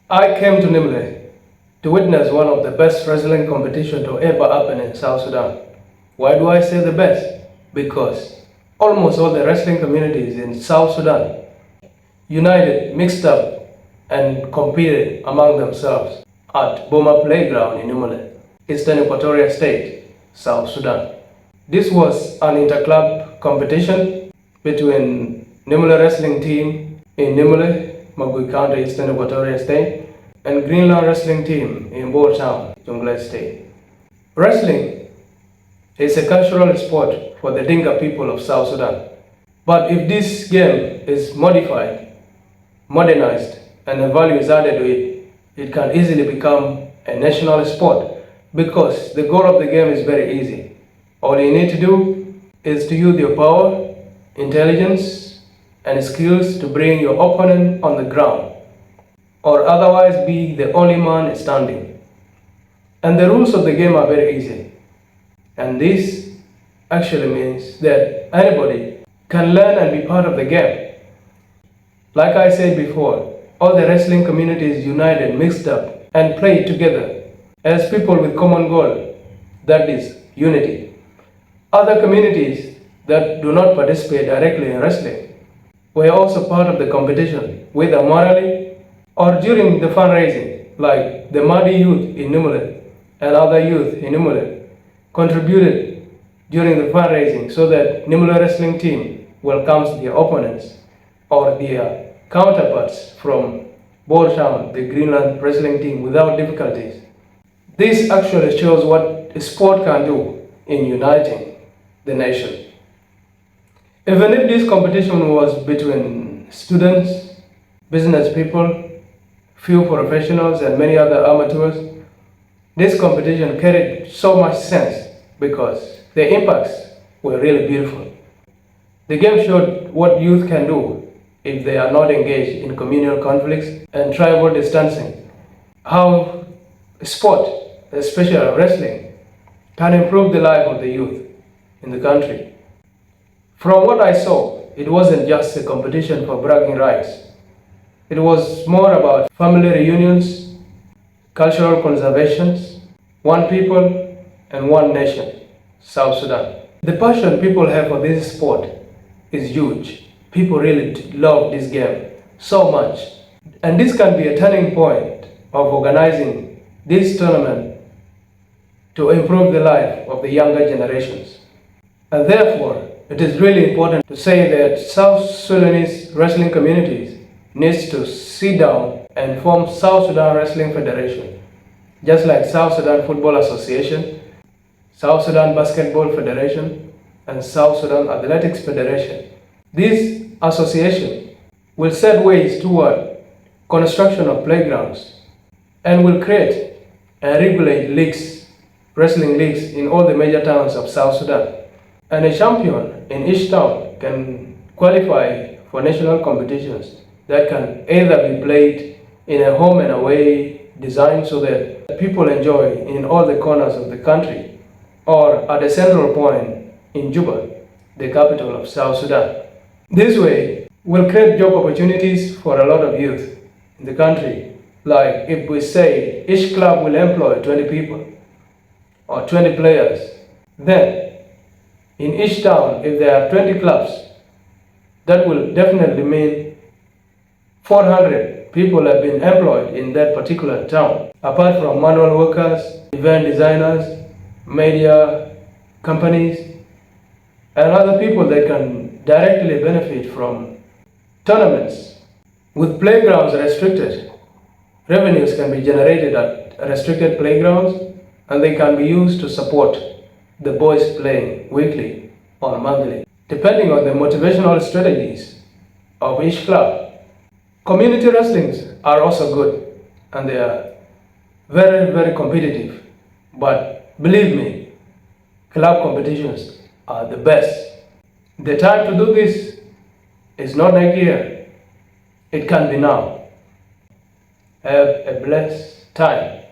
I came to Nimle to witness one of the best wrestling competition to ever happen in South Sudan. Why do I say the best? Because almost all the wrestling communities in South Sudan united, mixed up, and competed among themselves at Boma Playground in Nimle, Eastern Equatoria State, South Sudan. This was an inter-club competition between Nimule Wrestling Team in Nimule, Magui County, Eastern Equatoria State, and Greenland Wrestling Team in Boer Town, Jonglei State. Wrestling is a cultural sport for the Dinka people of South Sudan. But if this game is modified, modernized, and a value is added to it, it can easily become a national sport because the goal of the game is very easy. All you need to do is to use your power, intelligence, and skills to bring your opponent on the ground, or otherwise be the only man standing. And the rules of the game are very easy. And this actually means that anybody can learn and be part of the game. Like I said before, all the wrestling communities united, mixed up, and played together as people with common goal, that is unity. Other communities that do not participate directly in wrestling were also part of the competition, whether morally or during the fundraising, like the Madi youth in Nimule and other youth in Nimule contributed during the fundraising so that Nimule wrestling team welcomes their opponents or their counterparts from Boer Town, the Greenland wrestling team, without difficulties. This actually shows what sport can do in uniting the nation. Even if this competition was between students, business people, few professionals, and many other amateurs, this competition carried so much sense because the impacts were really beautiful. The game showed what youth can do if they are not engaged in communal conflicts and tribal distancing, how sport, especially wrestling, can improve the life of the youth in the country. From what I saw, it wasn't just a competition for bragging rights. It was more about family reunions, cultural conservations, one people and one nation, South Sudan. The passion people have for this sport is huge. People really love this game so much. And this can be a turning point of organizing this tournament to improve the life of the younger generations. And therefore, it is really important to say that South Sudanese wrestling communities needs to sit down and form South Sudan Wrestling Federation, just like South Sudan Football Association, South Sudan Basketball Federation, and South Sudan Athletics Federation. This association will set ways toward construction of playgrounds and will create and regulate leagues, wrestling leagues in all the major towns of South Sudan. And a champion in each town can qualify for national competitions that can either be played in a home and away design so that people enjoy in all the corners of the country, or at a central point in Juba, the capital of South Sudan. This way will create job opportunities for a lot of youth in the country. Like if we say each club will employ 20 people or 20 players, then in each town, if there are 20 clubs, that will definitely mean 400 people have been employed in that particular town, apart from manual workers, event designers, media companies, and other people that can directly benefit from tournaments. With playgrounds restricted, revenues can be generated at restricted playgrounds, and they can be used to support the boys playing weekly or monthly, depending on the motivational strategies of each club. Community wrestlings are also good, and they are very, very competitive. But believe me, club competitions are the best. The time to do this is not next year. It can be now. Have a blessed time.